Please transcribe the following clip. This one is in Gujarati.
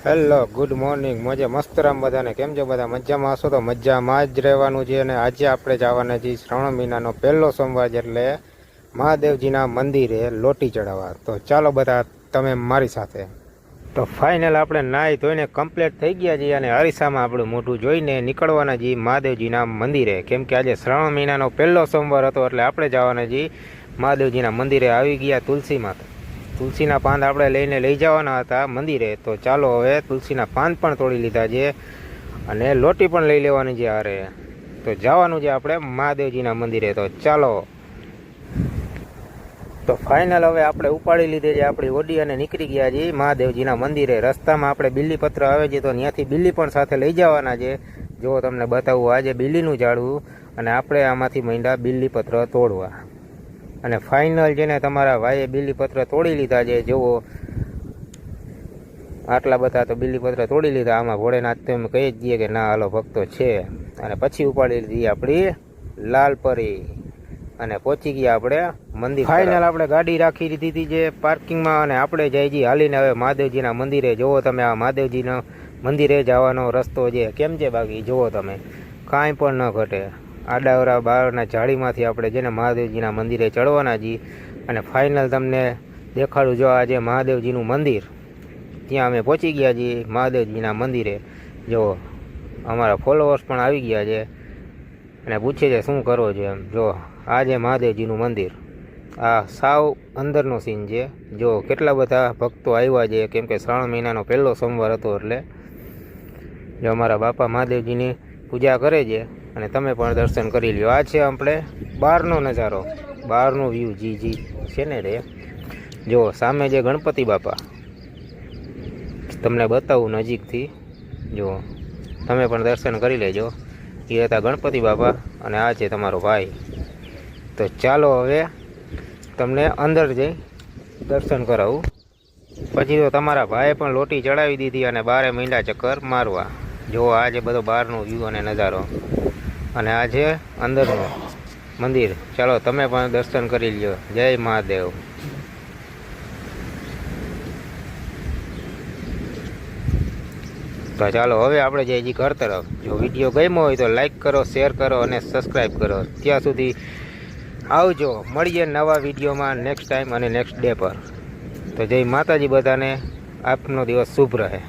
હેલો ગુડ મોર્નિંગ મોજે મસ્તરામ બધાને કેમ છો? બધા મજામાં હશો તો મજામાં જ રહેવાનું છે. અને આજે આપણે જવાના છીએ શ્રાવણ મહિનાનો પહેલો સોમવાર એટલે મહાદેવજીના મંદિરે લોટી ચડાવવા. તો ચાલો બધા તમે મારી સાથે. તો ફાઇનલ આપણે નાહી ધોઈને કમ્પ્લીટ થઈ ગયા છીએ અને અરીસામાં આપણું મોઢું જોઈને નીકળવાના છીએ મહાદેવજીના મંદિરે. કેમ કે આજે શ્રાવણ મહિનાનો પહેલો સોમવાર હતો એટલે આપણે જવાના છીએ મહાદેવજીના મંદિરે. આવી ગયા તુલસીમાં. તુલસીના પાન આપણે લઈને લઈ જવાના હતા મંદિરે. તો ચાલો હવે તુલસીના પાન પણ તોડી લીધા છે અને લોટી પણ લઈ લેવાની છે હારે. તો જવાનું છે આપણે મહાદેવજીના મંદિરે. તો ચાલો. તો ફાઇનલ હવે આપણે ઉપાડી લીધે છે આપણી ઓડી અને નીકળી ગયા છીએ મહાદેવજીના મંદિરે. રસ્તામાં આપણે બિલ્લીપત્ર આવે છે તો ત્યાંથી બિલ્લી પણ સાથે લઈ જવાના છે. જો તમને બતાવું આજે બિલ્લીનું ઝાડવું અને આપણે આમાંથી માંડ્યા બિલ્લીપત્ર તોડવા. અને ફાઇનલ છે ને તમારા ભાઈએ બિલ્લીપત્ર તોડી લીધા છે. જુઓ આટલા બધા તો બિલ્લીપત્ર તોડી લીધા. આમાં ભોળેનાથ તો એમ કહી જ દઈએ કે ના હાલો ભક્તો છે. અને પછી ઉપાડી લીધી આપણી લાલપરી અને પહોંચી ગયા આપણે મંદિર. ફાઇનલ આપણે ગાડી રાખી દીધી છે પાર્કિંગમાં અને આપણે જઈ છીએ હાલીને હવે મહાદેવજીના મંદિરે. જુઓ તમે આ મહાદેવજીના મંદિરે જવાનો રસ્તો છે કેમ છે બાકી જુઓ તમે કાંઈ પણ ન ઘટે. આડાવરા બહારના ઝાડીમાંથી આપણે જેને મહાદેવજીના મંદિરે ચડવાના છીએ. અને ફાઇનલ તમને દેખાડું જો આજે મહાદેવજીનું મંદિર ત્યાં અમે પહોંચી ગયા છીએ મહાદેવજીના મંદિરે. જો અમારા ફોલોઅર્સ પણ આવી ગયા છે અને પૂછે છે શું કરો છો એમ. જો આ છે મહાદેવજીનું મંદિર. આ સાવ અંદરનો સીન છે. જો કેટલા બધા ભક્તો આવ્યા છે કેમ કે શ્રાવણ મહિનાનો પહેલો સોમવાર હતો એટલે જો અમારા બાપા મહાદેવજીની પૂજા કરે છે અને તમે પણ દર્શન કરી લ્યો. આ છે આપણે બહારનો નજારો, બહારનો વ્યૂ જી છે ને રે. જો સામે જે ગણપતિ બાપા તમને બતાવું નજીકથી. જો તમે પણ દર્શન કરી લેજો. એ હતા ગણપતિ બાપા અને આ છે તમારો ભાઈ. તો ચાલો હવે તમને અંદર જઈ દર્શન કરાવું. પછી તો તમારા ભાઈએ પણ લોટી ચડાવી દીધી અને બારે મહિના ચક્કર મારવા. જો આ છે બધો બહારનો વ્યૂ અને નજારો અને આ છે અંદરનું મંદિર. ચાલો તમે પણ દર્શન કરી લ્યો. જય મહાદેવ. તો ચાલો હવે આપણે જઈએ છીએ ઘર તરફ. જો વિડીયો ગમ્યો હોય તો લાઈક કરો, શેર કરો અને સબસ્ક્રાઈબ કરો. ત્યાં સુધી આવજો. મળીએ નવા વિડીયોમાં નેક્સ્ટ ટાઈમ અને નેક્સ્ટ ડે પર. તો જય માતાજી બધાને. આપનો દિવસ શુભ રહે.